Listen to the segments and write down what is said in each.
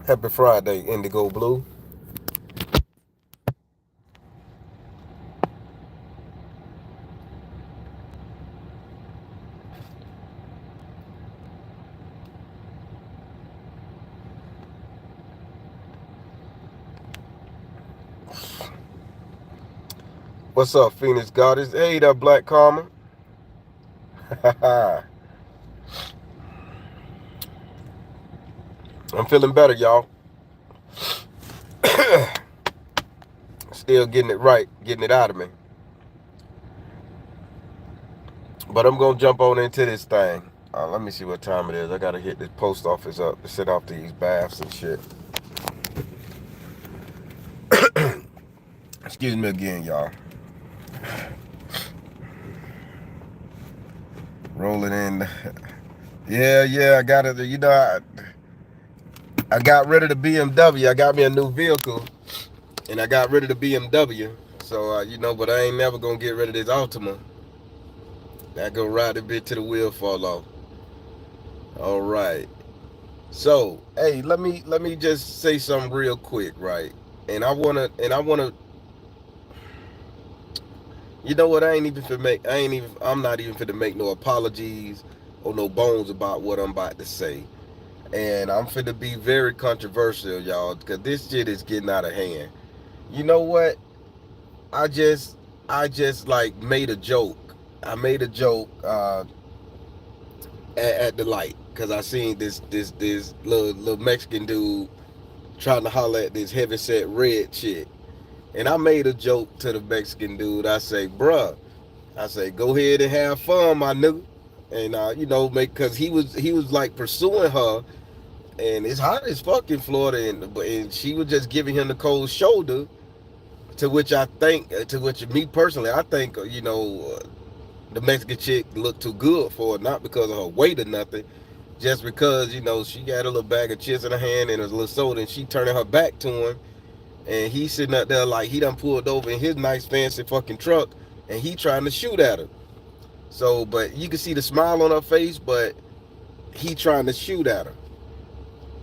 Happy Friday, Indigo Blue. What's up, Phoenix Goddess? Hey, that Black Karma. I'm feeling better, y'all. Still getting it right, getting it out of me. But I'm going to jump on into this thing. Let me see what time it is. I got to hit this post office up to send off these baths and shit. Excuse me again, y'all. Rolling in. Yeah, I got it. I got rid of the BMW. I got me a new vehicle, and I got rid of the BMW. So, but I ain't never going to get rid of this Altima. I go ride a bit till the wheel fall off. All right. So, hey, let me just say something real quick, right? And I wanna, you know what? I'm not even finna make no apologies or no bones about what I'm about to say. And I'm finna be very controversial, y'all, because this shit is getting out of hand. You know what? I just like made a joke. I made a joke at the light because I seen this little Mexican dude trying to holler at this heavyset red chick. And I made a joke to the Mexican dude. I say, bruh, go ahead and have fun, my nigga. And because he was like pursuing her, and it's hot as fuck in Florida, and she was just giving him the cold shoulder. To which me personally, I think the Mexican chick looked too good for her, not because of her weight or nothing, just because she got a little bag of chips in her hand and a little soda, and she turning her back to him. And he sitting up there like he done pulled over in his nice fancy fucking truck, and he trying to shoot at her. So, but you can see the smile on her face, but he trying to shoot at her.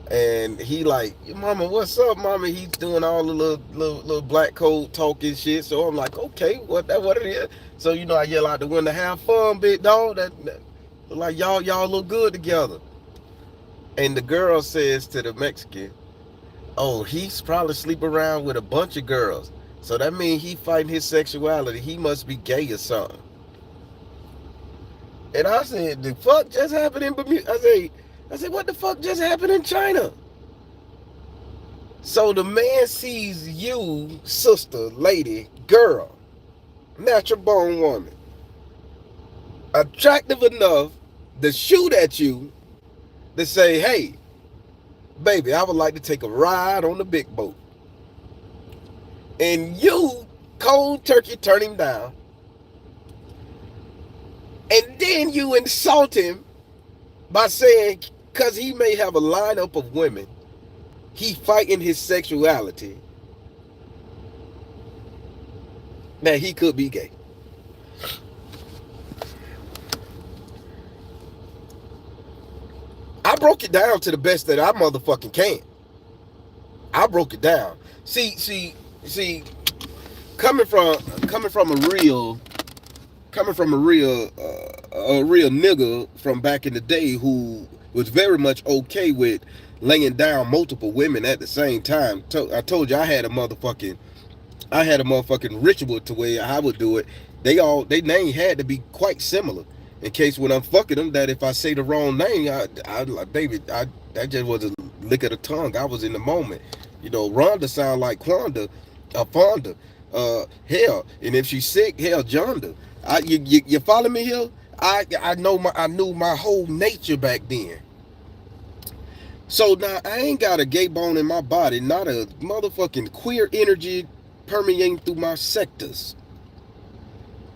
And he like, mama, what's up, mama? He's doing all the little black code talking shit. So I'm like, okay, what it is? So I yell out the window, have fun, big dog. That like y'all look good together. And the girl says to the Mexican, oh, he's probably sleep around with a bunch of girls. So that means he fighting his sexuality. He must be gay or something. And I said, the fuck just happened in Bermuda? I said, what the fuck just happened in China? So the man sees you, sister, lady, girl, natural born woman, attractive enough to shoot at you, to say, hey, baby, I would like to take a ride on the big boat. And you, cold turkey, turn him down. And then you insult him by saying, because he may have a lineup of women, he fighting his sexuality, that he could be gay. I broke it down to the best that I motherfucking can. I broke it down. See, coming from a real nigga from back in the day who was very much okay with laying down multiple women at the same time. I told you I had a motherfucking ritual to where I would do it. They name had to be quite similar. In case when I'm fucking them, that if I say the wrong name, I like, baby, that just was a lick of the tongue. I was in the moment. Rhonda sound like Quanda, Fonda, hell, and if she's sick, hell, Jonda. You follow me here? I knew my whole nature back then. So now I ain't got a gay bone in my body, not a motherfucking queer energy permeating through my sectors.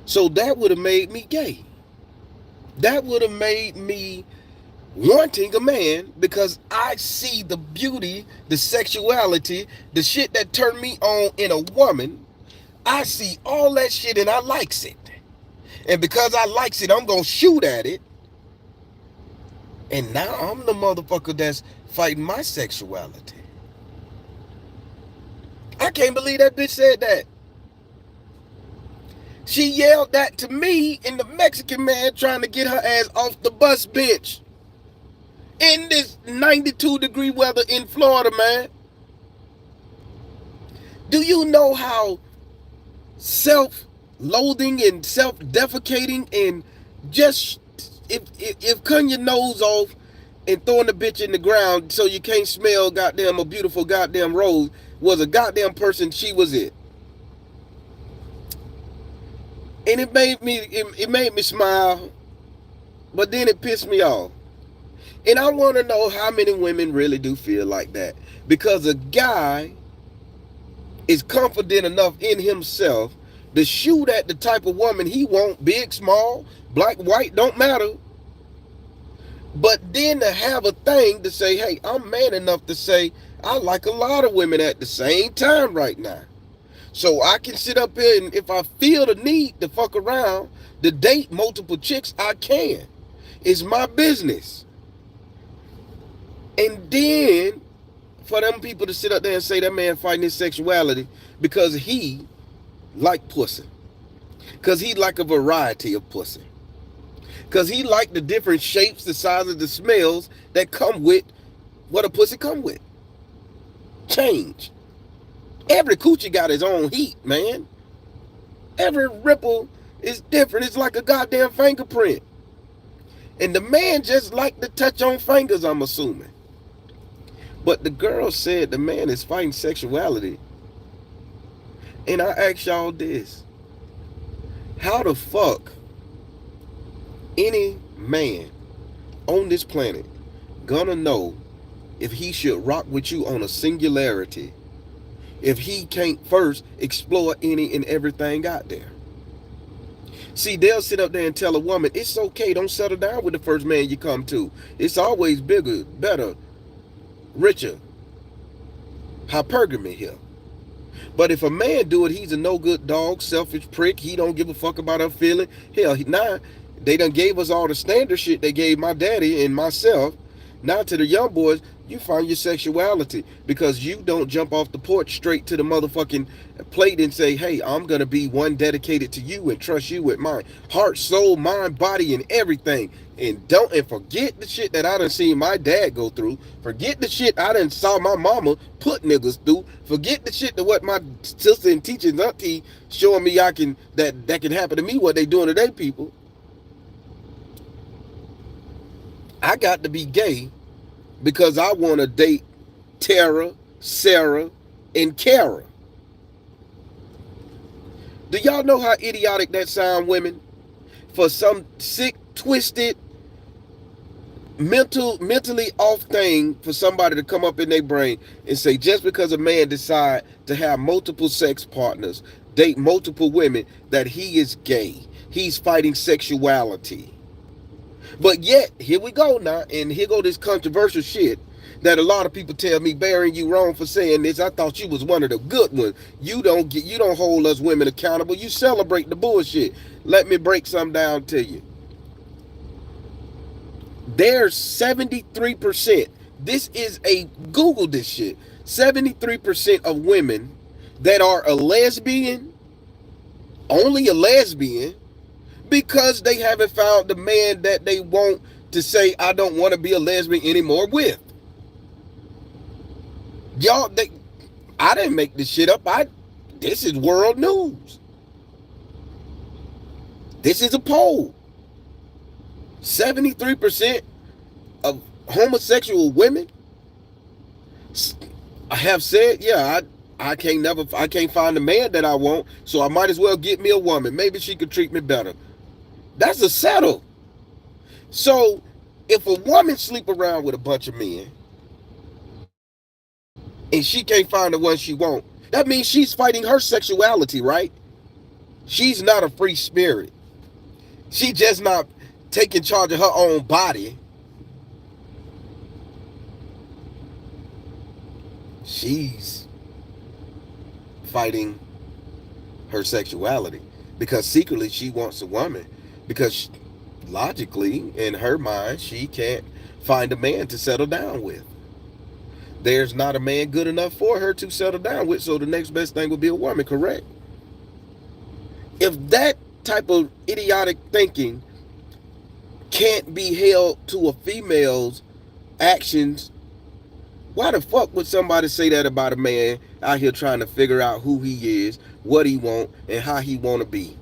So that would have made me gay. That would have made me wanting a man, because I see the beauty, the sexuality, the shit that turned me on in a woman. I see all that shit and I likes it. And because I likes it, I'm going to shoot at it. And now I'm the motherfucker that's fighting my sexuality. I can't believe that bitch said that. She yelled that to me and the Mexican man trying to get her ass off the bus bench in this 92-degree weather in Florida, man. Do you know how self-loathing and self-defecating and just if cutting your nose off and throwing the bitch in the ground so you can't smell goddamn a beautiful goddamn rose was a goddamn person, she was it. And it made me smile, but then it pissed me off. And I want to know how many women really do feel like that, because a guy is confident enough in himself to shoot at the type of woman he want, big, small, black, white, don't matter. But then to have a thing to say, hey, I'm man enough to say I like a lot of women at the same time right now. So I can sit up here and if I feel the need to fuck around, to date multiple chicks, I can. It's my business. And then for them people to sit up there and say that man fighting his sexuality because he like pussy. Because he like a variety of pussy. Because he like the different shapes, the sizes, the smells that come with what a pussy come with. Change. Every coochie got his own heat, man. Every ripple is different. It's like a goddamn fingerprint. And the man just like to touch on fingers, I'm assuming. But the girl said the man is fighting sexuality. And I ask y'all this. How the fuck any man on this planet gonna know if he should rock with you on a singularity if he can't first explore any and everything out there? See, they'll sit up there and tell a woman, it's okay, don't settle down with the first man you come to. It's always bigger, better, richer. Hypocrisy here. But if a man do it, he's a no good dog, selfish prick. He don't give a fuck about her feeling. Hell, now they done gave us all the standard shit they gave my daddy and myself. Now to the young boys, you find your sexuality because you don't jump off the porch straight to the motherfucking plate and say, hey, I'm going to be one dedicated to you and trust you with my heart, soul, mind, body, and everything. And forget the shit that I done seen my dad go through. Forget the shit I done saw my mama put niggas through. Forget the shit that what my sister and teachers auntie showing me that can happen to me, what they doing to their people. I got to be gay because I want to date Tara, Sarah, and Kara. Do y'all know how idiotic that sound, women? For some sick, twisted, mentally off thing for somebody to come up in their brain and say just because a man decide to have multiple sex partners, date multiple women, that he is gay. He's fighting sexuality. But yet, here we go now, and here go this controversial shit that a lot of people tell me, Barry, you wrong for saying this. I thought you was one of the good ones. You don't hold us women accountable. You celebrate the bullshit. Let me break some down to you. There's 73%. This is Google this shit. 73% of women that are a lesbian, only a lesbian, because they haven't found the man that they want to say, I don't want to be a lesbian anymore with. Y'all, I didn't make this shit up. This is world news. This is a poll. 73% of homosexual women have said, yeah, I can't find the man that I want, so I might as well get me a woman. Maybe she could treat me better. That's a settle. So if a woman sleep around with a bunch of men and she can't find the one she want, that means she's fighting her sexuality, right? She's not a free spirit. She just not taking charge of her own body. She's fighting her sexuality because secretly she wants a woman. Because logically, in her mind, she can't find a man to settle down with. There's not a man good enough for her to settle down with, so the next best thing would be a woman, correct? If that type of idiotic thinking can't be held to a female's actions, why the fuck would somebody say that about a man out here trying to figure out who he is, what he want, and how he want to be?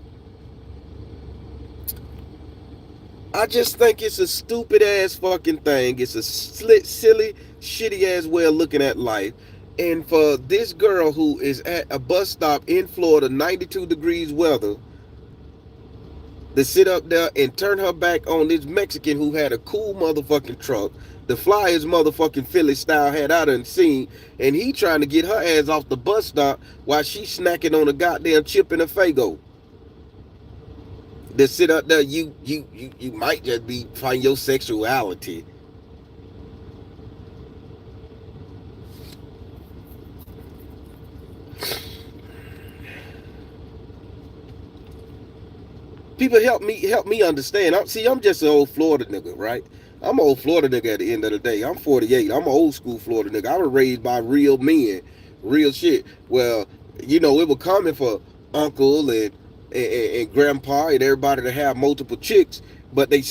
I just think it's a stupid ass fucking thing. It's a silly, shitty ass way of looking at life. And for this girl who is at a bus stop in Florida, 92 degrees weather, to sit up there and turn her back on this Mexican who had a cool motherfucking truck, the flyest motherfucking Philly style hat I done seen, and he trying to get her ass off the bus stop while she snacking on a goddamn chip and a Fago. To sit up there, you might just be find your sexuality. People help me understand. I'm just an old Florida nigga, right? I'm an old Florida nigga at the end of the day. I'm 48. I'm an old school Florida nigga. I was raised by real men, real shit. Well, it was common for uncle and grandpa and everybody to have multiple chicks, but we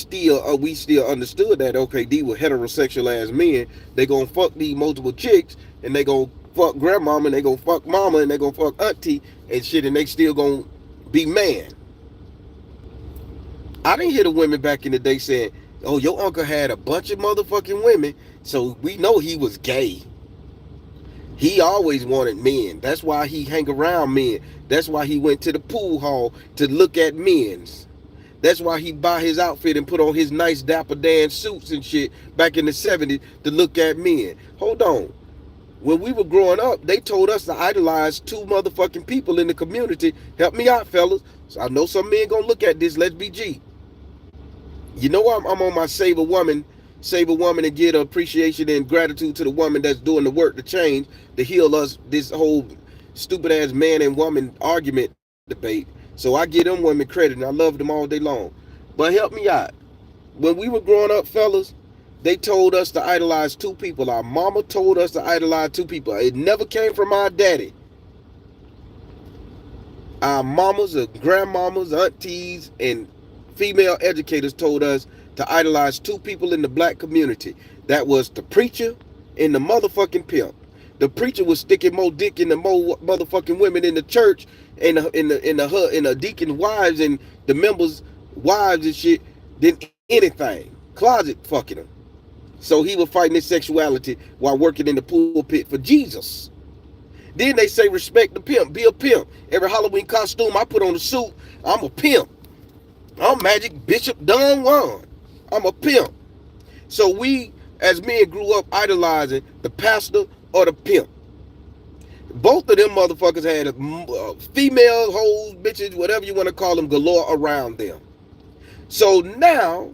still understood that, okay, these were heterosexual ass men. They gonna fuck these multiple chicks, and they gonna fuck grandmama, and they gonna fuck mama, and they gonna fuck auntie and shit, and they still gonna be man. I didn't hear the women back in the day saying, "Oh, your uncle had a bunch of motherfucking women, so we know he was gay. He always wanted men. That's why he hang around men. That's why he went to the pool hall to look at men's. That's why he buy his outfit and put on his nice Dapper Dan suits and shit back in the 70s to look at men." Hold on. When we were growing up, they told us to idolize two motherfucking people in the community. Help me out, fellas. So I know some men gonna look at this. Let's be G. I'm on my save a woman and give appreciation and gratitude to the woman that's doing the work to change, to heal us this whole stupid ass man and woman argument debate. So I give them women credit and I love them all day long. But help me out. When we were growing up, fellas, they told us to idolize two people. Our mama told us to idolize two people. It never came from our daddy. Our mamas, or grandmamas, aunties, and female educators told us to idolize two people in the black community. That was the preacher and the motherfucking pimp. The preacher was sticking more dick in the more motherfucking women in the church and the deacon's wives and the members' wives and shit than anything. Closet fucking them. So he was fighting his sexuality while working in the pulpit for Jesus. Then they say respect the pimp, be a pimp. Every Halloween costume I put on a suit, I'm a pimp. I'm Magic Bishop Don Juan. I'm a pimp. So we, as men, grew up idolizing the pastor or the pimp. Both of them motherfuckers had female hoes, bitches, whatever you want to call them, galore around them. So now,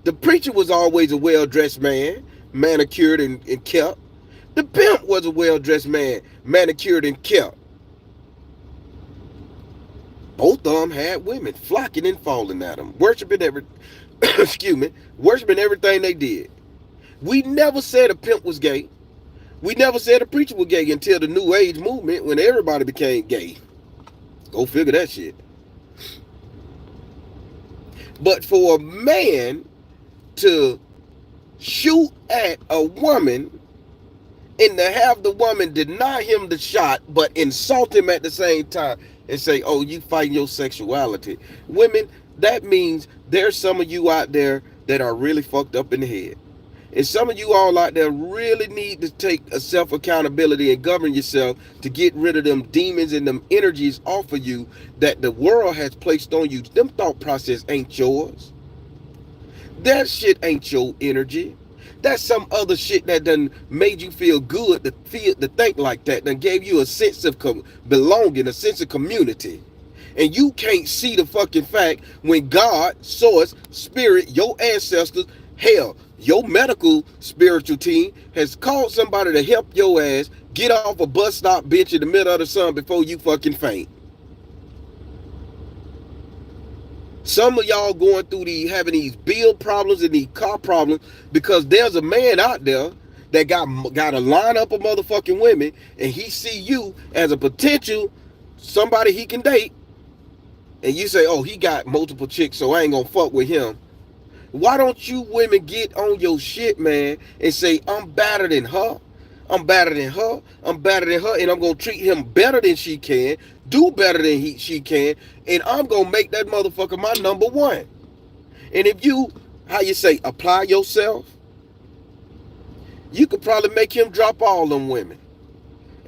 the preacher was always a well-dressed man, manicured and kept. The pimp was a well-dressed man, manicured and kept. Both of them had women flocking and falling at them, worshiping worshiping everything they did. We never said a pimp was gay. We never said a preacher was gay until the New Age movement, when everybody became gay. Go figure that shit. But for a man to shoot at a woman and to have the woman deny him the shot but insult him at the same time and say, "Oh, you fighting your sexuality." Women, that means there's some of you out there that are really fucked up in the head. And some of you all out there really need to take a self-accountability and govern yourself to get rid of them demons and them energies off of you that the world has placed on you. Them thought process ain't yours. That shit ain't your energy. That's some other shit that done made you feel good to think like that. Done gave you a sense of belonging, a sense of community. And you can't see the fucking fact when God, source, spirit, your ancestors, hell, your medical spiritual team has called somebody to help your ass get off a bus stop bench in the middle of the sun before you fucking faint. Some of y'all going through having these bill problems and these car problems because there's a man out there that got a lineup of motherfucking women, and he see you as a potential somebody he can date, and you say, oh, he got multiple chicks, so I ain't gonna fuck with him. Why don't you women get on your shit, man, and say, I'm better than her. I'm better than her. I'm better than her, and I'm gonna treat him better than she can, do better than she can, and I'm gonna make that motherfucker my number one. And if you, how you say, apply yourself, you could probably make him drop all them women,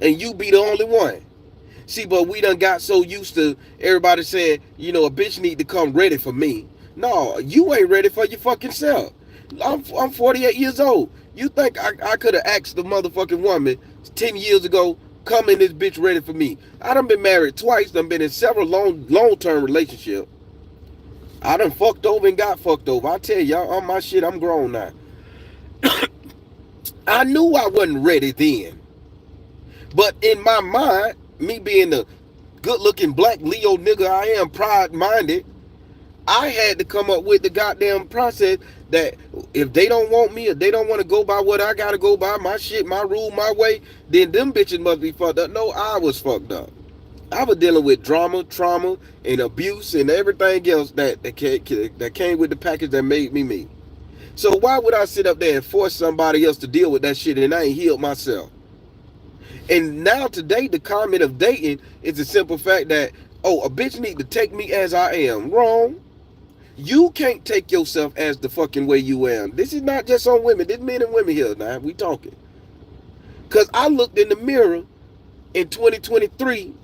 and you be the only one. See, but we done got so used to everybody saying, you know, a bitch need to come ready for me. No, you ain't ready for your fucking self. I'm 48 years old. You think I could have asked the motherfucking woman 10 years ago, come in this bitch ready for me? I done been married twice, done been in several long-term relationships. I done fucked over and got fucked over. I tell y'all, on my shit, I'm grown now. I knew I wasn't ready then. But in my mind, me being the good-looking black Leo nigga I am, pride-minded, I had to come up with the goddamn process that if they don't want me, if they don't want to go by what I gotta go by, my shit, my rule, my way, then them bitches must be fucked up. No, I was fucked up. I was dealing with drama, trauma, and abuse and everything else that came with the package that made me me. So why would I sit up there and force somebody else to deal with that shit and I ain't healed myself? And now today, the comment of dating is the simple fact that, oh, a bitch need to take me as I am. Wrong. You can't take yourself as the fucking way you are. This is not just on women. This men and women here now. We talking. Because I looked in the mirror in 2023.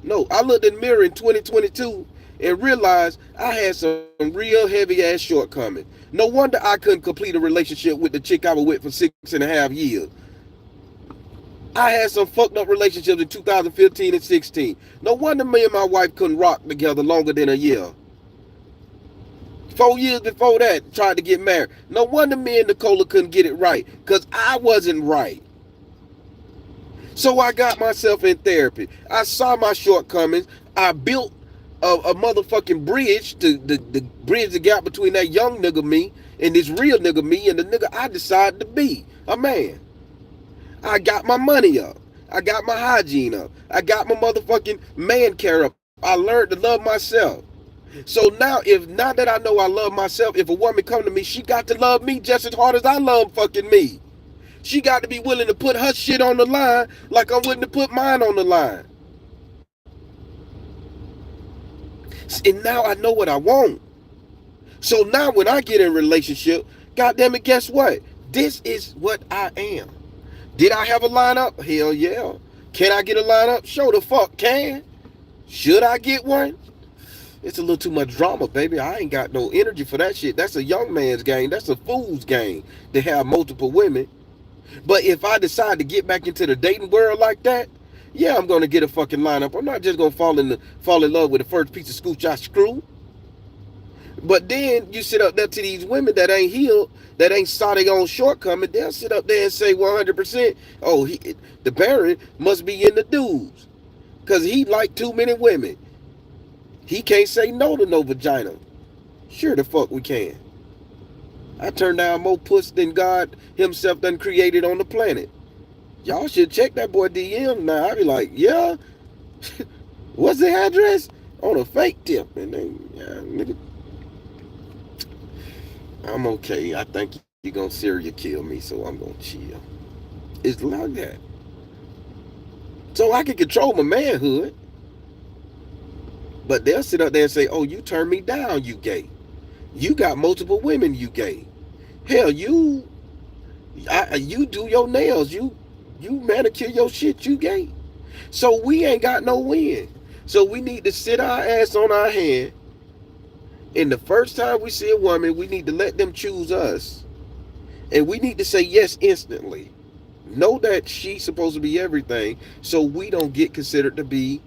No, I looked in the mirror in 2022 and realized I had some real heavy ass shortcomings. No wonder I couldn't complete a relationship with the chick I was with for 6.5 years. I had some fucked up relationships in 2015 and 16. No wonder me and my wife couldn't rock together longer than a year. 4 years before that, tried to get married. No wonder me and Nicola couldn't get it right, because I wasn't right. So I got myself in therapy. I saw my shortcomings. I built a motherfucking bridge to bridge the gap between that young nigga me and this real nigga me and the nigga I decided to be, a man. I got my money up. I got my hygiene up. I got my motherfucking man care up. I learned to love myself. So now that I know I love myself, if a woman come to me, she got to love me just as hard as I love fucking me. She got to be willing to put her shit on the line like I'm willing to put mine on the line. And now I know what I want. So now when I get in a relationship, goddamn it, guess what? This is what I am. Did I have a lineup? Hell yeah. Can I get a lineup? Sure the fuck can. Should I get one? It's a little too much drama, baby. I ain't got no energy for that shit. That's a young man's game. That's a fool's game to have multiple women. But if I decide to get back into the dating world like that, yeah, I'm gonna get a fucking lineup. I'm not just gonna fall in love with the first piece of scooch I screw. But then you sit up there to these women that ain't healed, that ain't saw their own shortcoming. They'll sit up there and say 100%, oh, the Baron must be in the dudes, because he like too many women. He can't say no to no vagina. Sure the fuck we can. I turn down more puss than God himself done created on the planet. Y'all should check that boy DM now. I be like, yeah, what's the address? On a fake tip. And then, yeah, nigga, I'm okay. I think you're gonna serial kill me, so I'm gonna chill. It's like that. So I can control my manhood. But they'll sit up there and say, oh, you turned me down, you gay. You got multiple women, you gay. Hell, you do your nails, you manicure your shit, you gay. So we ain't got no win. So we need to sit our ass on our hand. And the first time we see a woman, we need to let them choose us. And we need to say yes instantly. Know that she's supposed to be everything, so we don't get considered to be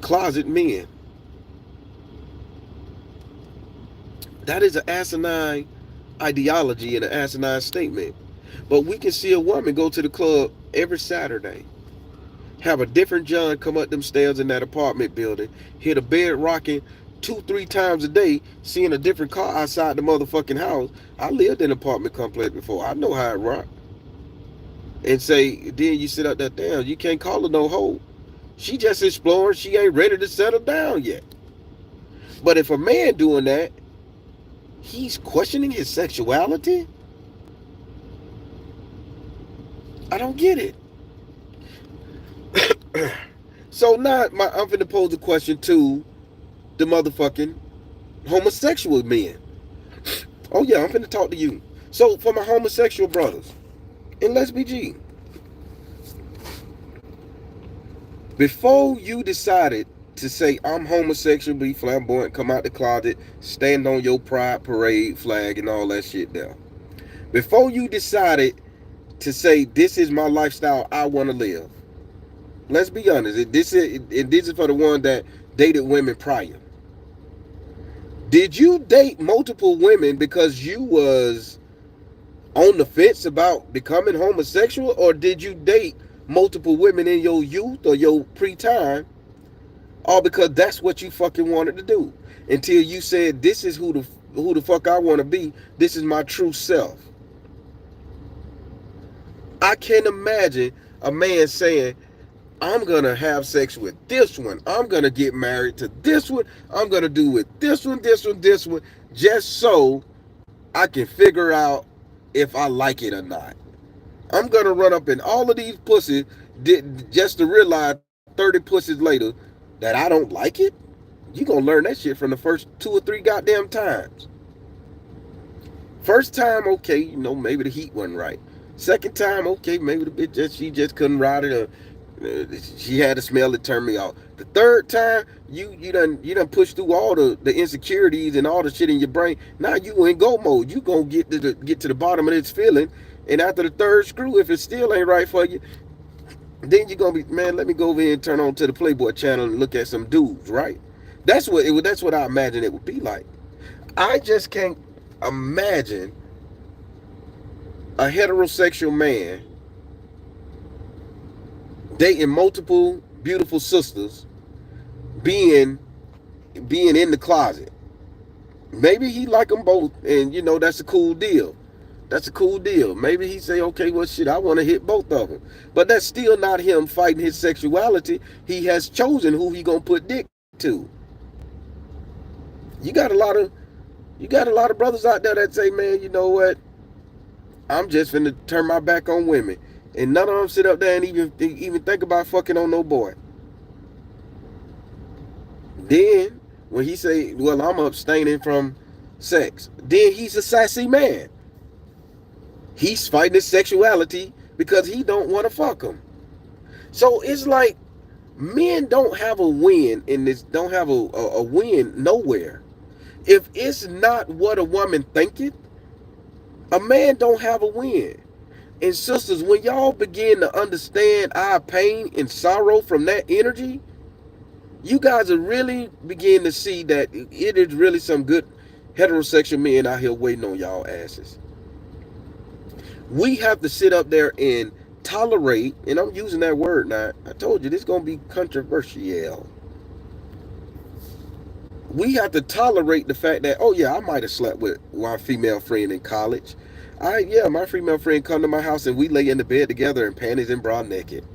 closet men. That is an asinine ideology and an asinine statement. But we can see a woman go to the club every Saturday, have a different John come up them stairs in that apartment building, hit a bed rocking 2, 3 times a day, seeing a different car outside the motherfucking house. I lived in an apartment complex before. I know how it rock. And say, then you sit up there, damn, you can't call her no hoe. She just exploring. She ain't ready to settle down yet. But if a man doing that, he's questioning his sexuality. I don't get it. So now I'm finna pose the question to the motherfucking homosexual men. Oh yeah, I'm finna talk to you. So for my homosexual brothers, and let's be G, before you decided to say I'm homosexual, be flamboyant, come out the closet, stand on your pride parade flag and all that shit there. Before you decided to say this is my lifestyle I want to live, let's be honest. This is for the one that dated women prior. Did you date multiple women because you was on the fence about becoming homosexual, or did you date multiple women in your youth or your pre-time, all because that's what you fucking wanted to do, until you said this is who the fuck I want to be. This is my true self. I can't imagine a man saying, I'm gonna have sex with this one, I'm gonna get married to this one, I'm gonna do with this one, this one, just so I can figure out if I like it or not. I'm gonna run up in all of these pussies just to realize 30 pussies later that I don't like it. You gonna learn that shit from the first 2 or 3 goddamn times. First time, okay, maybe the heat wasn't right. Second time, okay, maybe the bitch she just couldn't ride it. She had a smell that turned me off. The third time, you done pushed through all the insecurities and all the shit in your brain. Now you in go mode. You gonna get to the bottom of this feeling, and after the third screw, if it still ain't right for you, then you're gonna be, man, let me go over here and turn on to the Playboy channel and look at some dudes, right? That's what I imagine it would be like. I just can't imagine a heterosexual man dating multiple beautiful sisters, being in the closet. Maybe he like them both, and that's a cool deal. That's a cool deal. Maybe he say, okay, well shit, I want to hit both of them. But that's still not him fighting his sexuality. He has chosen who he gonna put dick to. You got a lot of brothers out there that say, man, you know what? I'm just finna turn my back on women. And none of them sit up there and even think about fucking on no boy. Then when he say, well, I'm abstaining from sex, then he's a sassy man. He's fighting his sexuality because he don't want to fuck him. So it's like men don't have a win in this, don't have a win nowhere. If it's not what a woman thinking, a man don't have a win. And sisters, when y'all begin to understand our pain and sorrow from that energy, you guys will really begin to see that it is really some good heterosexual men out here waiting on y'all asses. We have to sit up there and tolerate, and I'm using that word now. I told you this is going to be controversial. We have to tolerate the fact that, oh yeah, I might have slept with my female friend in college. My female friend come to my house and we lay in the bed together in panties and bra naked.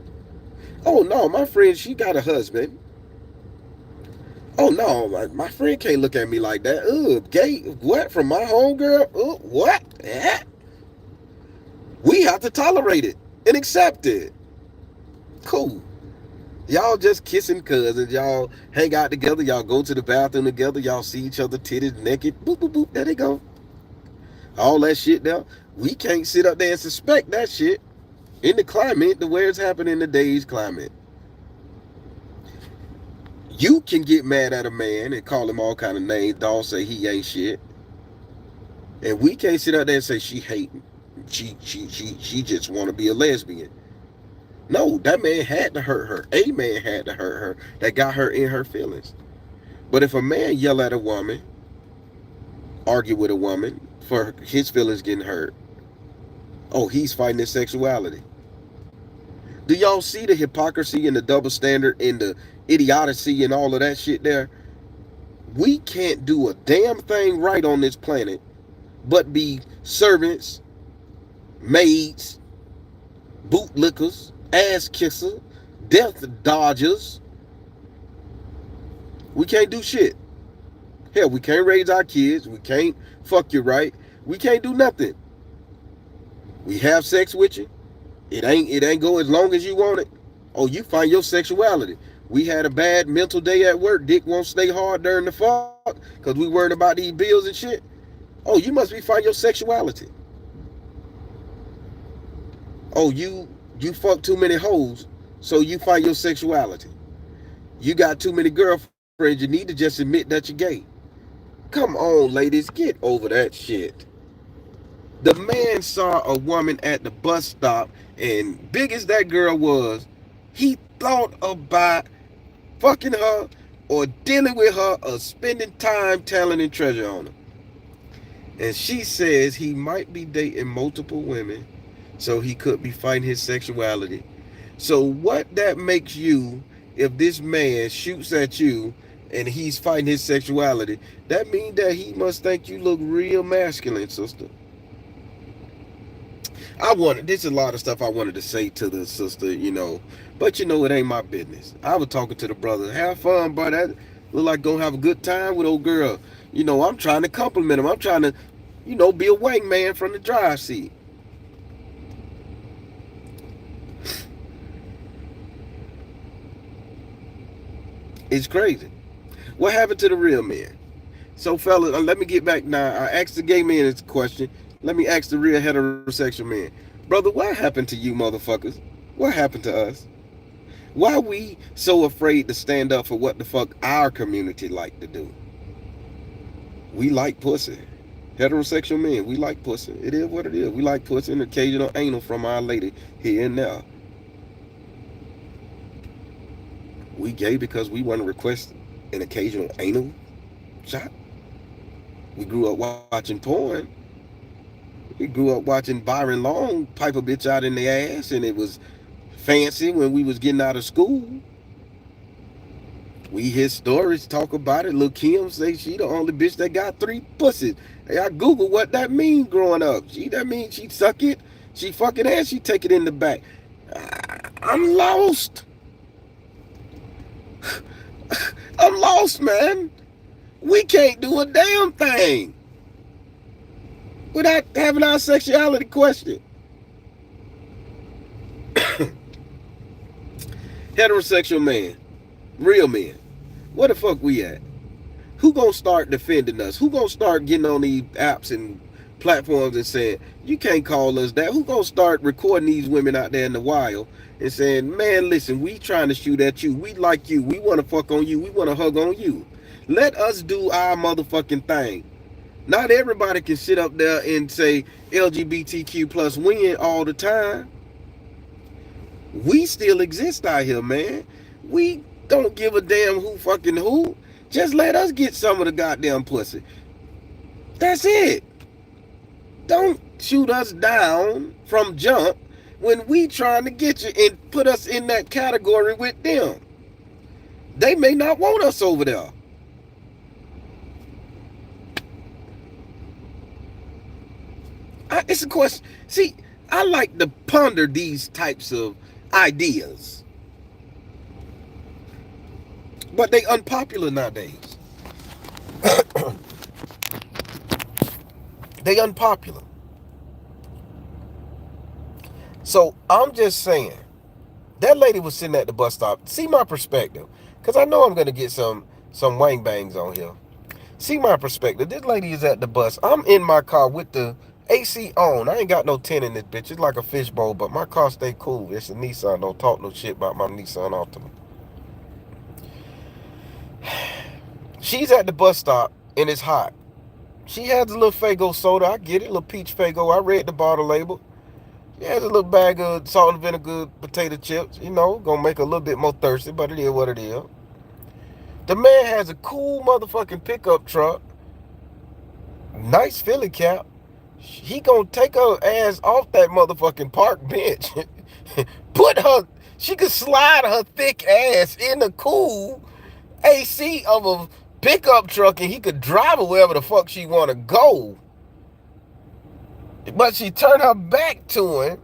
Oh no, my friend, she got a husband. Oh no, my friend can't look at me like that. Ugh, gay, what, from my homegirl? Ugh, what? We have to tolerate it and accept it. Cool. Y'all just kissing cousins. Y'all hang out together. Y'all go to the bathroom together. Y'all see each other titties naked. Boop, boop, boop. There they go. All that shit now. We can't sit up there and suspect that shit in the climate, the way it's happening in today's climate. You can get mad at a man and call him all kind of names. Dog say he ain't shit. And we can't sit up there and say she hating. She just want to be a lesbian. No, that man had to hurt her. A man had to hurt her that got her in her feelings. But if a man yell at a woman, argue with a woman for his feelings getting hurt, oh, he's fighting his sexuality. Do y'all see the hypocrisy and the double standard and the idiocy and all of that shit there? We can't do a damn thing right on this planet but be servants, maids, bootlickers, ass kissers, death dodgers. We can't do shit. Hell, we can't raise our kids. We can't fuck you right. We can't do nothing. We have sex with you. It ain't go as long as you want it. Oh, you find your sexuality. We had a bad mental day at work. Dick won't stay hard during the fuck because we worried about these bills and shit. Oh, you must be finding your sexuality. Oh, you fuck too many hoes, so you find your sexuality. You got too many girlfriends. You need to just admit that you're gay. Come on, ladies, get over that shit. The man saw a woman at the bus stop, and big as that girl was, he thought about fucking her or dealing with her or spending time, talent, and treasure on her. And she says he might be dating multiple women, so he could be fighting his sexuality. So what that makes you, if this man shoots at you and he's fighting his sexuality, that means that he must think you look real masculine, sister. This is a lot of stuff I wanted to say to the sister, but it ain't my business. I was talking to the brother, have fun, bro. That look like gonna have a good time with old girl. I'm trying to compliment him. I'm trying to, be a wingman from the drive seat. It's crazy. What happened to the real men? So, fellas, let me get back now. I asked the gay man this question. Let me ask the real heterosexual man. Brother, what happened to you motherfuckers? What happened to us? Why are we so afraid to stand up for what the fuck our community like to do? We like pussy. Heterosexual men, we like pussy. It is what it is. We like pussy and occasional anal from our lady here and there. We gay because we want to request an occasional anal shot. We grew up watching porn. We grew up watching Byron Long pipe a bitch out in the ass, and it was fancy when we was getting out of school. We hear stories talk about it. Lil' Kim say she the only bitch that got 3 pussies. Hey, I Googled what that mean growing up. That mean she suck it, she fuck it, and she take it in the back. I'm lost. I'm lost, man. We can't do a damn thing without having our sexuality questioned. Heterosexual man, real men, where the fuck we at? Who gonna start defending us? Who gonna start getting on these apps and platforms and saying, you can't call us that? Who gonna start recording these women out there in the wild and saying, man, listen, we trying to shoot at you. We like you. We want to fuck on you. We want to hug on you. Let us do our motherfucking thing. Not everybody can sit up there and say LGBTQ plus win all the time. We still exist out here, man. We don't give a damn who fucking who. Just let us get some of the goddamn pussy. That's it. Don't shoot us down from jump when we trying to get you and put us in that category with them. They may not want us over there. It's a question. See, I like to ponder these types of ideas. But they unpopular nowadays. They unpopular. So I'm just saying, that lady was sitting at the bus stop. See my perspective, because I know I'm gonna get some wang bangs on here. See my perspective. This lady is at the bus. I'm in my car with the AC on. I ain't got no tent in this bitch. It's like a fishbowl, but my car stay cool. It's a Nissan. Don't talk no shit about my Nissan Altima. She's at the bus stop and it's hot. She has a little Faygo soda. I get it, a little peach Faygo. I read the bottle label. She has a little bag of salt and vinegar potato chips. Gonna make her a little bit more thirsty, but it is what it is. The man has a cool motherfucking pickup truck. Nice Philly cap. He gonna take her ass off that motherfucking park bench. She could slide her thick ass in the cool AC of a pickup truck and he could drive her wherever the fuck she want to go. But she turned her back to him.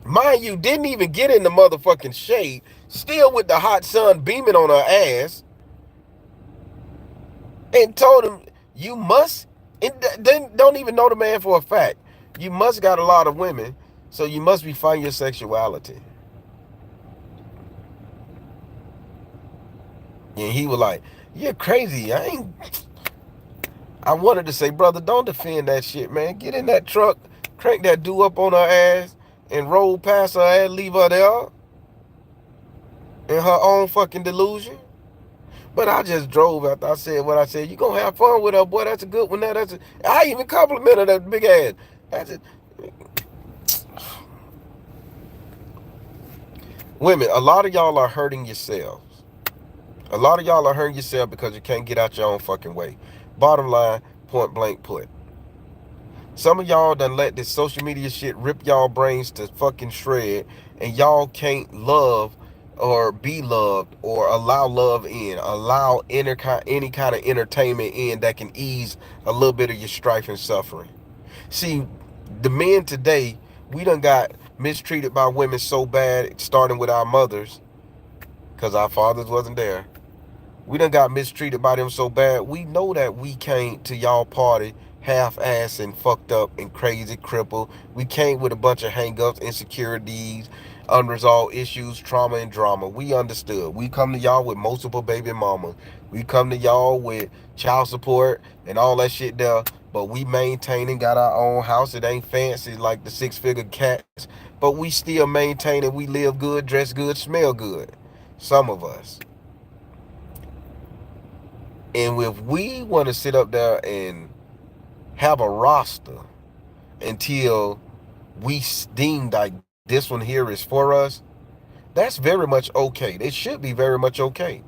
Mind you, didn't even get in the motherfucking shade. Still with the hot sun beaming on her ass. And told him, you must, and then don't even know the man for a fact. You must got a lot of women, so you must be finding your sexuality. And he was like, you're crazy. I wanted to say, brother, don't defend that shit, man. Get in that truck, crank that dude up on her ass, and roll past her ass, leave her there in her own fucking delusion. But I just drove after I said what I said. You gonna have fun with her, boy. That's a good one. I even complimented that big ass. That's it. Women, a lot of y'all are hurting yourselves. A lot of y'all are hurting yourself because you can't get out your own fucking way. Bottom line, point blank put. Some of y'all done let this social media shit rip y'all brains to fucking shred, and y'all can't love or be loved or allow love in, allow any kind of entertainment in that can ease a little bit of your strife and suffering. See, the men today, we done got mistreated by women so bad, starting with our mothers, because our fathers wasn't there. We done got mistreated by them so bad. We know that we came to y'all party half-assed and fucked up and crazy, crippled. We came with a bunch of hang-ups, insecurities, unresolved issues, trauma, and drama. We understood. We come to y'all with multiple baby mamas. We come to y'all with child support and all that shit there. But we maintaining, got our own house. It ain't fancy like the six-figure cats. But we still maintaining. We live good, dress good, smell good. Some of us. And if we want to sit up there and have a roster until we deem like this one here is for us, that's very much okay. It should be very much okay.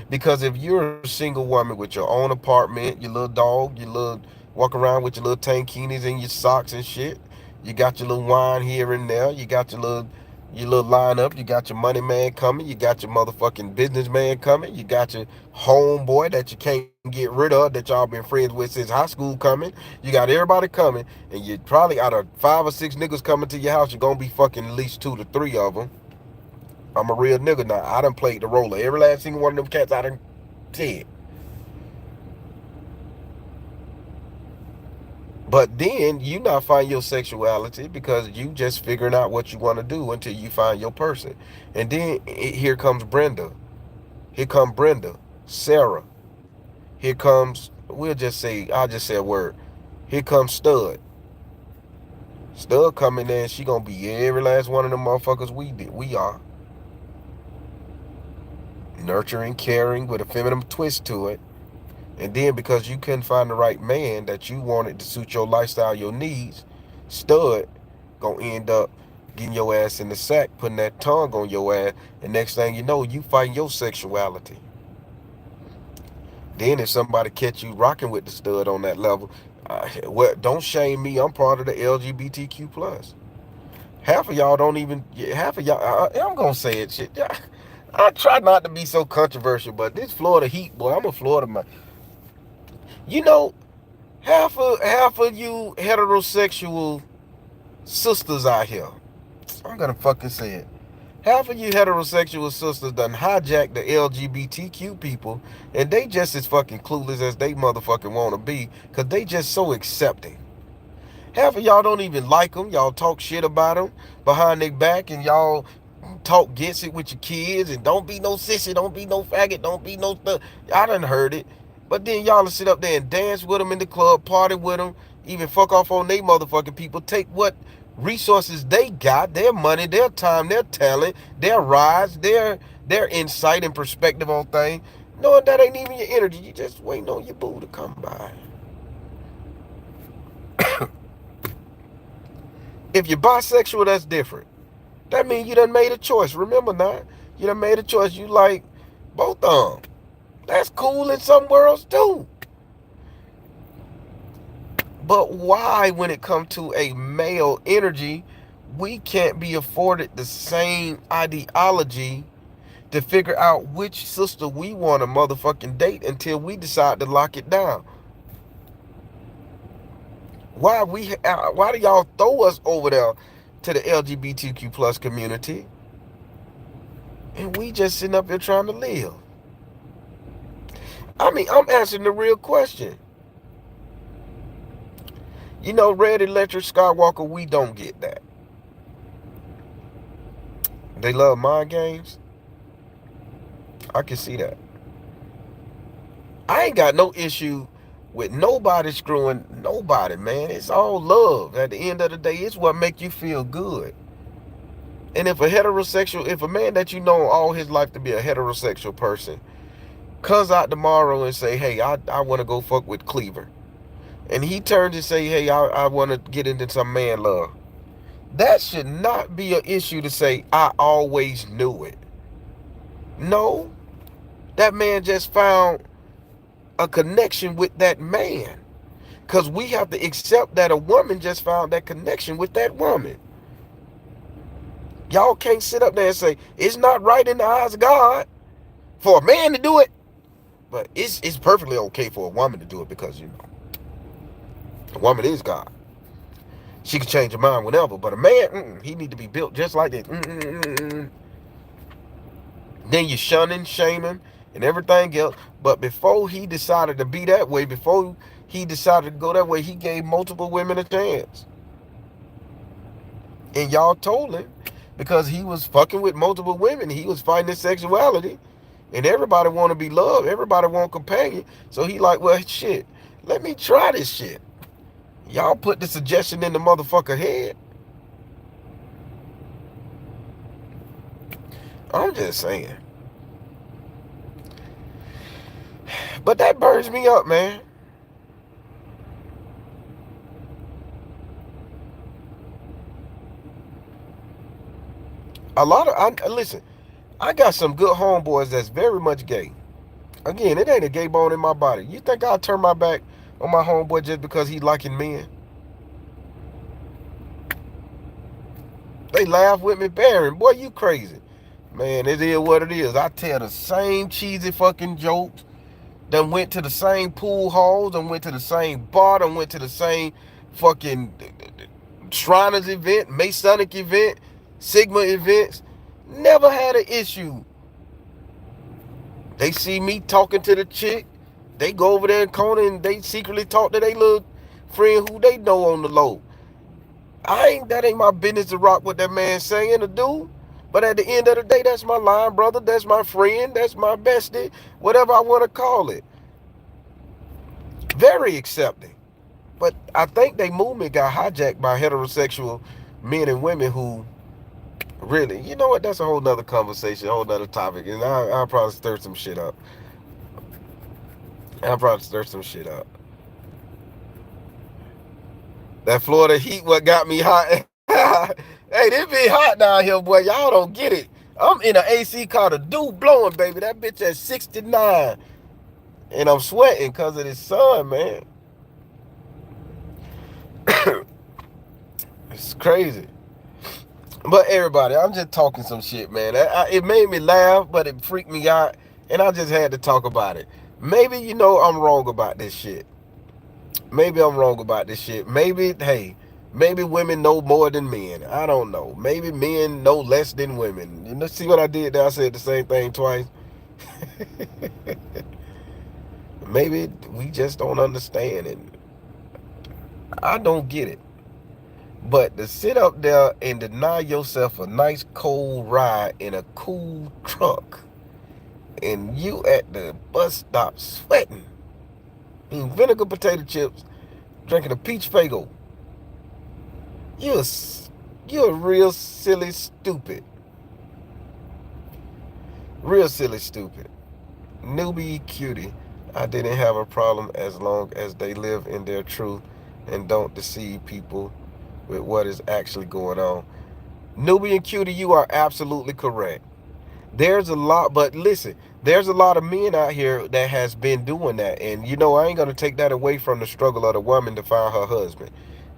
Because if you're a single woman with your own apartment, your little dog, your little walk around with your little tankinis and your socks and shit, you got your little wine here and there, you got your little lineup, you got your money man coming, you got your motherfucking businessman coming, you got your homeboy that you can't get rid of, that y'all been friends with since high school coming, you got everybody coming, and you probably out of 5 or 6 niggas coming to your house, you're gonna be fucking at least 2 to 3 of them. I'm a real nigga now. I done played the role of every last single one of them cats I done said. But then you not find your sexuality because you just figuring out what you want to do until you find your person. And then here comes Brenda. Here comes Brenda. Sarah. Here comes, I'll just say a word. Here comes Stud. Stud coming in, she gonna be every last one of them motherfuckers we are. Nurturing, caring, with a feminine twist to it. And then because you couldn't find the right man that you wanted to suit your lifestyle, your needs, Stud gonna end up getting your ass in the sack, putting that tongue on your ass, and next thing you know, you find your sexuality. Then if somebody catch you rocking with the Stud on that level, well, don't shame me. I'm part of the LGBTQ plus. Half of y'all don't even. Half of y'all. I'm gonna say it. Shit. I try not to be so controversial, but this Florida heat, boy. I'm a Florida man. You know, half of you heterosexual sisters out here. I'm gonna fucking say it. Half of you heterosexual sisters done hijacked the LGBTQ people, and they just as fucking clueless as they motherfucking wanna be, cause they just so accepting. Half of y'all don't even like them. Y'all talk shit about them behind their back, and y'all talk gets it with your kids, and don't be no sissy, don't be no faggot, don't be no stuff. I done heard it. But then y'all will sit up there and dance with them in the club, party with them, even fuck off on they motherfucking people, take what resources they got, their money, their time, their talent, their rides, their insight and perspective on things, knowing that ain't even your energy. You just waiting on your boo to come by. If you're bisexual, that's different. That means you done made a choice. Remember now, you done made a choice. You like both of them. That's cool in some worlds too. But why, when it comes to a male energy, we can't be afforded the same ideology to figure out which sister we want to motherfucking date until we decide to lock it down. Why do y'all throw us over there to the LGBTQ plus community and we just sitting up here trying to live? I mean, I'm answering the real question. You know, Red Electric Skywalker, we don't get that. They love mind games. I can see that. I ain't got no issue with nobody screwing nobody, man. It's all love. At the end of the day, it's what make you feel good. And if a man that you know all his life to be a heterosexual person comes out tomorrow and say, hey, I want to go fuck with Cleaver. And he turns and say, hey, I want to get into some man love. That should not be an issue to say, I always knew it. No, that man just found a connection with that man. Because we have to accept that a woman just found that connection with that woman. Y'all can't sit up there and say, it's not right in the eyes of God for a man to do it. But it's perfectly okay for a woman to do it because, you know, a woman is God. She can change her mind whenever. But a man, he need to be built just like that. Then you shunning, shaming, and everything else. But before he decided to be that way, before he decided to go that way, he gave multiple women a chance. And y'all told him, because he was fucking with multiple women, he was fighting his sexuality. And everybody want to be loved. Everybody want a companion. So he like, well, shit, let me try this shit. Y'all put the suggestion in the motherfucker head. I'm just saying. But that burns me up, man. Listen, I got some good homeboys that's very much gay. Again, it ain't a gay bone in my body. You think I'll turn my back on my homeboy just because he liking men? They laugh with me, Baron. Boy, you crazy. Man, it is what it is. I tell the same cheesy fucking jokes. Done went to the same pool halls. Done went to the same bar. Done went to the same fucking Shriners event, Masonic event, Sigma events. Never had an issue. They see me talking to the chick. They go over there in corner and they secretly talk to their little friend who they know on the low. That ain't my business to rock what that man saying or do. But at the end of the day, that's my line brother. That's my friend. That's my bestie. Whatever I want to call it. Very accepting. But I think they movement got hijacked by heterosexual men and women who really, you know what? That's a whole nother conversation, a whole nother topic. And I'll probably stir some shit up. That Florida heat what got me hot. Hey, this be hot down here, boy. Y'all don't get it. I'm in an AC car, the dude blowing, baby. That bitch at 69. And I'm sweating because of this sun, man. It's crazy. But everybody, I'm just talking some shit, man. It made me laugh, but it freaked me out. And I just had to talk about it. Maybe, you know, I'm wrong about this shit. Maybe hey, maybe women know more than men. I don't know. Maybe men know less than women. You know, see what I did there? I said the same thing twice. Maybe we just don't understand it. I don't get it. But to sit up there and deny yourself a nice cold ride in a cool truck and you at the bus stop sweating, eating vinegar potato chips, drinking a peach fago, you're real silly stupid. Real silly stupid. Newbie cutie. I didn't have a problem as long as they live in their truth and don't deceive people with what is actually going on. Nubian cutie, you are absolutely correct. There's a lot, but listen, there's a lot of men out here that has been doing that. And, you know, I ain't going to take that away from the struggle of the woman to find her husband.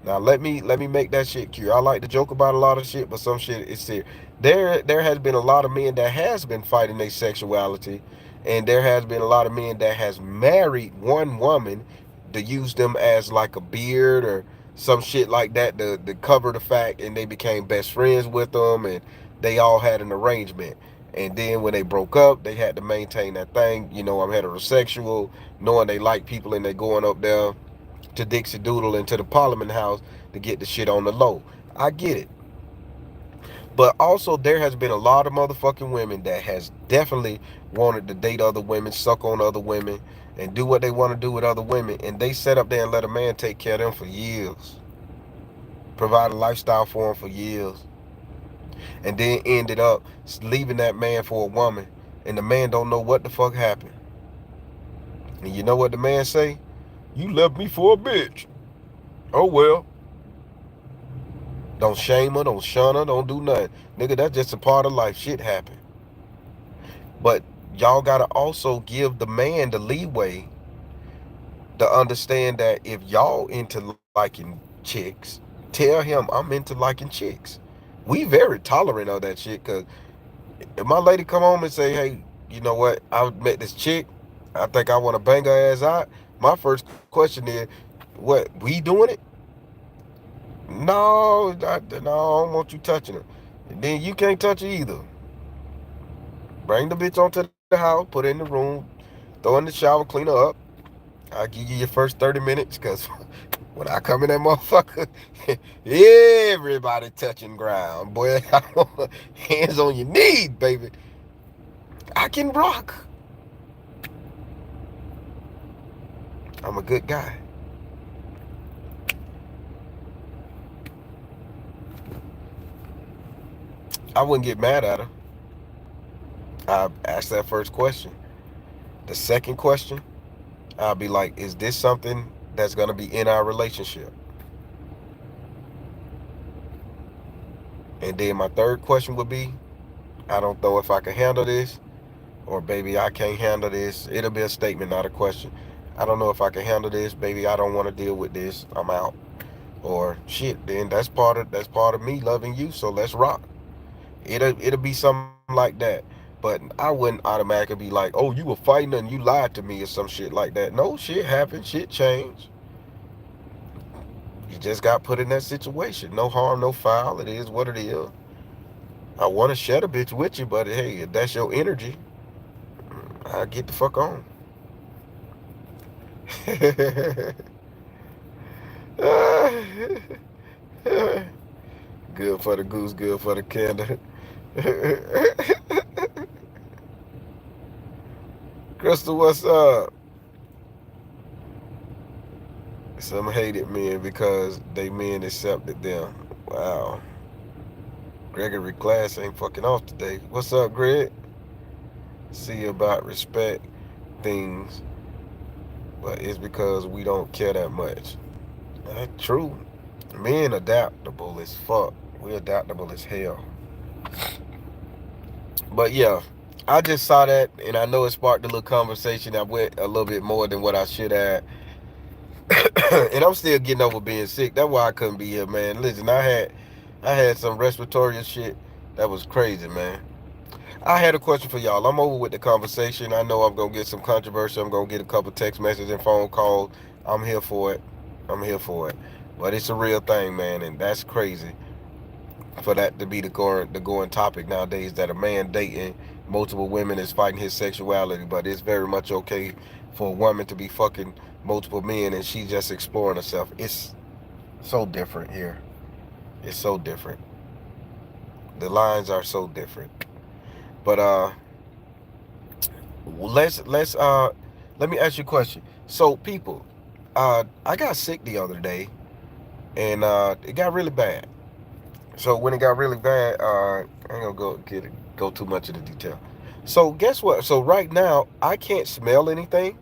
Now let me make that shit clear. I like to joke about a lot of shit, but some shit is serious. There has been a lot of men that has been fighting their sexuality, and there has been a lot of men that has married one woman to use them as like a beard or some shit like that to cover the fact, and they became best friends with them, and they all had an arrangement. And then when they broke up, they had to maintain that thing. I'm heterosexual, knowing they like people and they going up there to Dixie Doodle and to the Parliament House to get the shit on the low. I get it. But also there has been a lot of motherfucking women that has definitely wanted to date other women, suck on other women, and do what they want to do with other women. And they set up there and let a man take care of them for years. Provide a lifestyle for them for years. And then ended up leaving that man for a woman. And the man don't know what the fuck happened. And you know what the man say? You left me for a bitch. Oh well. Don't shame her, don't shun her, don't do nothing. Nigga, that's just a part of life. Shit happen. But y'all gotta also give the man the leeway to understand that if y'all into liking chicks, tell him I'm into liking chicks. We very tolerant of that shit, cause if my lady come home and say, hey, you know what, I met this chick, I think I wanna bang her ass out, my first question is, what, we doing it? No, no, I don't want you touching her. And then you can't touch her either. Bring the bitch onto the house, put her in the room, throw in the shower, clean her up. I'll give you your first 30 minutes because when I come in that motherfucker, everybody touching ground. Boy, hands on your knees, baby. I can rock. I'm a good guy. I wouldn't get mad at her. I ask that first question. The second question, I'll be like, is this something that's going to be in our relationship? And then my third question would be, I don't know if I can handle this, or baby, I can't handle this. It'll be a statement, not a question. I don't know if I can handle this, baby. I don't want to deal with this. I'm out. Or shit, then that's part of me loving you. So let's rock. It'll be something like that. But I wouldn't automatically be like, oh, you were fighting and you lied to me or some shit like that. No, shit happened. Shit changed. You just got put in that situation. No harm, no foul. It is what it is. I want to share the bitch with you, but hey, if that's your energy, I get the fuck on. Good for the goose, good for the gander. Crystal, what's up? Some hated men because they men accepted them. Wow. Gregory Class ain't fucking off today. What's up, Greg? See about respect things, but it's because we don't care that much. That's true. Men adaptable as fuck. We adaptable as hell. But yeah, I just saw that and I know it sparked a little conversation. I went a little bit more than what I should have. And I'm still getting over being sick. That's why I couldn't be here, man. Listen, I had some respiratory shit that was crazy, man. I had a question for y'all. I'm over with the conversation. I know I'm gonna get some controversy. I'm gonna get a couple text messages and phone calls. I'm here for it. I'm here for it. But it's a real thing, man, and that's crazy for that to be the going topic nowadays. That a man dating multiple women is fighting his sexuality, but it's very much okay for a woman to be fucking multiple men and she's just exploring herself. It's so different here. It's so different. The lines are so different. But let me ask you a question. So people, I got sick the other day and it got really bad. So when it got really bad, I ain't gonna go too much into detail. So guess what? So right now I can't smell anything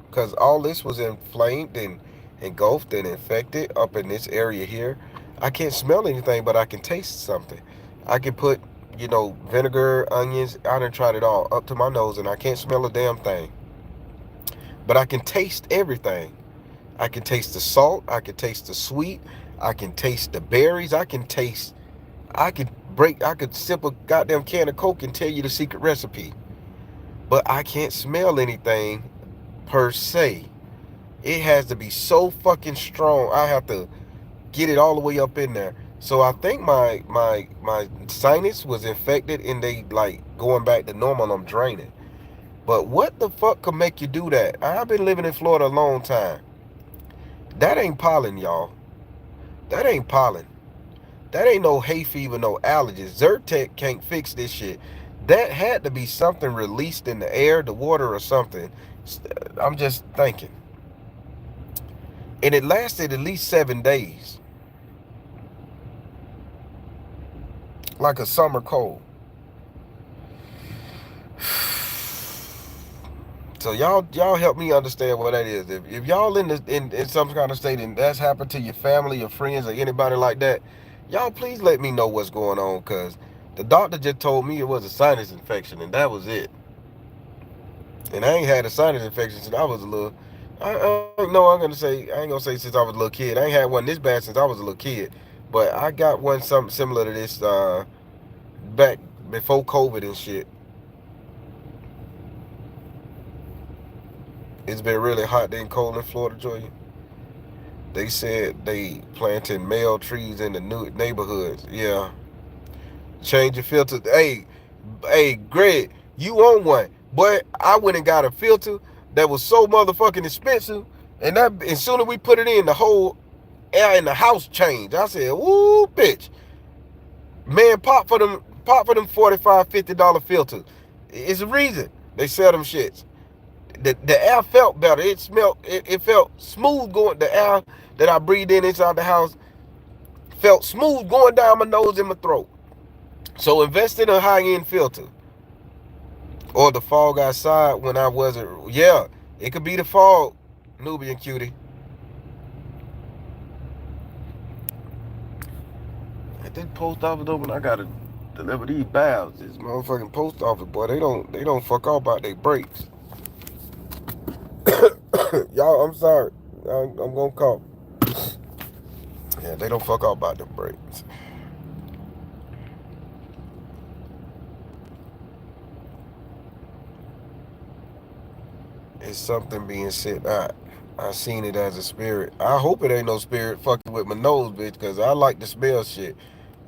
because all this was inflamed and engulfed and infected up in this area here. I can't smell anything, but I can taste something. I can put, vinegar, onions. I done tried it all up to my nose, and I can't smell a damn thing. But I can taste everything. I can taste the salt. I can taste the sweet. I can taste the berries. I could I could sip a goddamn can of Coke and tell you the secret recipe. But I can't smell anything per se. It has to be so fucking strong. I have to get it all the way up in there. So I think my sinus was infected and they like going back to normal and I'm draining. But what the fuck could make you do that? I've been living in Florida a long time. That ain't pollen, y'all. That ain't pollen. That ain't no hay fever, no allergies. Zyrtec can't fix this shit. That had to be something released in the air, the water, or something. I'm just thinking. And it lasted at least 7 days. Like a summer cold. So y'all help me understand what that is. If y'all in some kind of state and that's happened to your family or friends or anybody like that, y'all please let me know what's going on, cause the doctor just told me it was a sinus infection and that was it. And I ain't had a sinus infection since I was a little. I ain't no. I ain't gonna say since I was a little kid. I ain't had one this bad since I was a little kid. But I got one something similar to this back before COVID and shit. It's been really hot and cold in Florida, Georgia. They said they planting male trees in the new neighborhoods. Yeah. Change your filter. Hey, Greg, you own one. But I went and got a filter that was so motherfucking expensive. And that as soon as we put it in, the whole air in the house changed. I said, woo, bitch. Man, pop for them $45, $50 filters. It's a reason they sell them shits. The air felt better. It felt smooth going. The air that I breathed in inside the house felt smooth going down my nose and my throat. So invest in a high-end filter. Or the fog outside when I wasn't. Yeah, it could be the fog, Nubian cutie. At this post office open, I gotta deliver these bags. This motherfucking post office, boy, they don't fuck off about their breaks. Y'all, I'm sorry. I'm gonna call. Yeah, they don't fuck off about them breaks. It's something being said. I seen it as a spirit. I hope it ain't no spirit fucking with my nose, bitch, because I like to smell shit.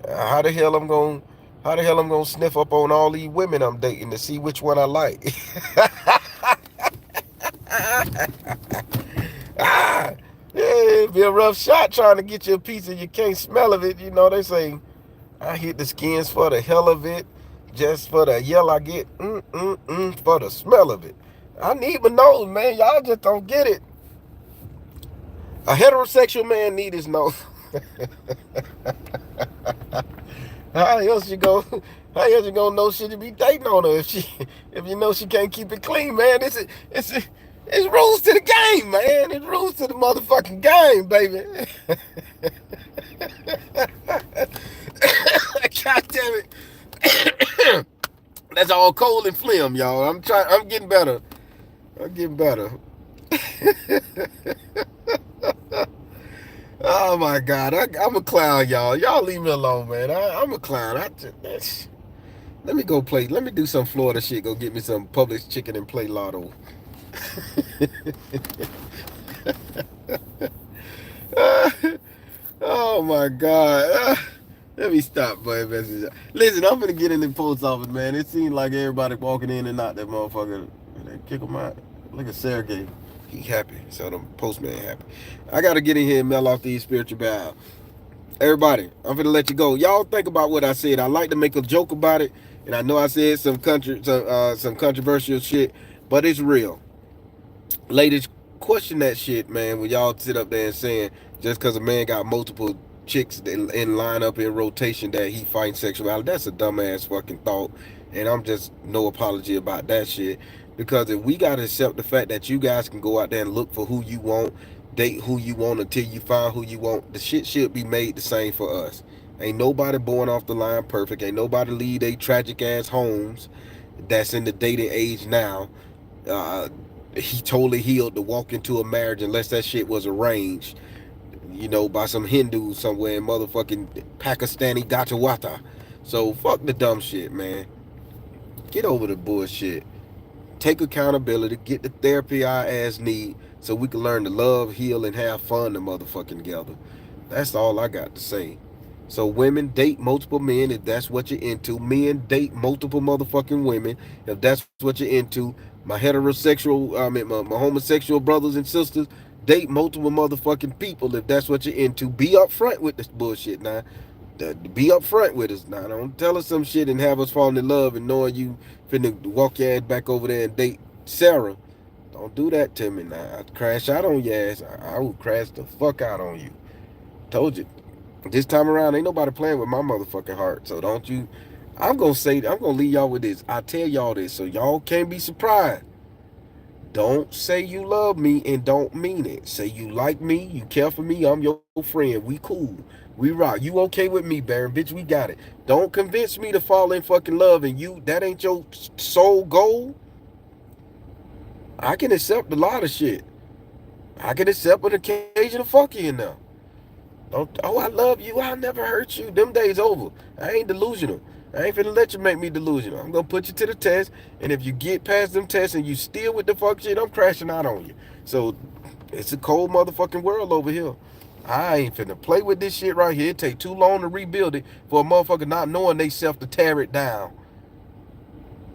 How the hell I'm going? How the hell I'm gonna sniff up on all these women I'm dating to see which one I like? Ah, yeah, it'd be a rough shot trying to get you a piece and you can't smell of it. You know, they say, I hit the skins for the hell of it, just for the yell I get, for the smell of it. I need my nose, man. Y'all just don't get it. A heterosexual man need his nose. How else you go? How else you gonna know she be dating on her if you know she can't keep it clean, man? It's rules to the game, man. It's rules to the motherfucking game, baby. God damn it. That's all cold and phlegm, y'all. I'm getting better. I'm getting better. Oh my God, I'm a clown, y'all. Y'all leave me alone, man. I'm a clown. Let me go play. Let me do some Florida shit. Go get me some Publix chicken and play lotto. Oh my God. Let me stop, boy. Listen, I'm gonna get in the post office, man. It seems like everybody walking in and out that motherfucker. They kick them out. Look at Sergey. He happy. So the postman happy. I gotta get in here and mail off these spiritual bags. Everybody, I'm gonna let you go. Y'all think about what I said. I like to make a joke about it, and I know I said some controversial shit, but it's real. Ladies, question that shit, man. When y'all sit up there and saying just because a man got multiple chicks in line up in rotation that he fighting sexuality, that's a dumbass fucking thought. And I'm just no apology about that shit. Because if we gotta accept the fact that you guys can go out there and look for who you want, date who you want until you find who you want, the shit should be made the same for us. Ain't nobody born off the line perfect. Ain't nobody leave they tragic ass homes that's in the dating age now. Uh, he totally healed to walk into a marriage unless that shit was arranged. by some Hindu somewhere in motherfucking Pakistani Gachawata. So fuck the dumb shit, man. Get over the bullshit. Take accountability. Get the therapy our ass need so we can learn to love, heal, and have fun the motherfucking together. That's all I got to say. So women date multiple men if that's what you're into. Men date multiple motherfucking women if that's what you're into. My heterosexual, my homosexual brothers and sisters date multiple motherfucking people if that's what you're into. Be upfront with this bullshit now. Be upfront with us now. Don't tell us some shit and have us falling in love and knowing you finna walk your ass back over there and date Sarah. Don't do that to me now. I'd crash out on your ass. I will crash the fuck out on you. Told you. This time around, ain't nobody playing with my motherfucking heart. So don't you. I'm gonna leave y'all with this. I tell y'all this so y'all can't be surprised. Don't say you love me and don't mean it. Say you like me, you care for me, I'm your friend. We cool. We rock. You okay with me, Baron? Bitch, we got it. Don't convince me to fall in fucking love and that ain't your sole goal. I can accept a lot of shit. I can accept an occasional fuck you now. Don't, oh, I love you. I'll never hurt you. Them days over. I ain't delusional. I ain't finna let you make me delusional. I'm gonna put you to the test, and if you get past them tests and you still with the fuck shit, I'm crashing out on you. So it's a cold motherfucking world over here. I ain't finna play with this shit right here. It take too long to rebuild it for a motherfucker not knowing they self to tear it down.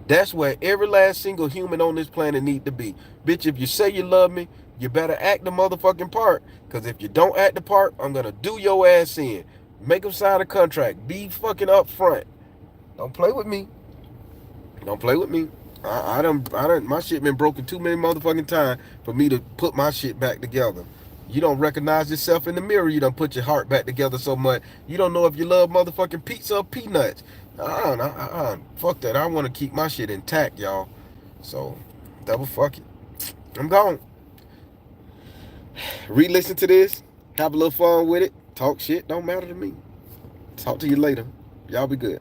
That's where every last single human on this planet need to be. Bitch, if you say you love me, you better act the motherfucking part. Because if you don't act the part, I'm going to do your ass in. Make them sign a contract. Be fucking upfront. Don't play with me. Don't play with me. My shit been broken too many motherfucking times for me to put my shit back together. You don't recognize yourself in the mirror. You don't put your heart back together so much. You don't know if you love motherfucking pizza or peanuts. Fuck that. I want to keep my shit intact, y'all. So, double fuck it. I'm gone. Re-listen to this. Have a little fun with it. Talk shit. Don't matter to me. Talk to you later. Y'all be good.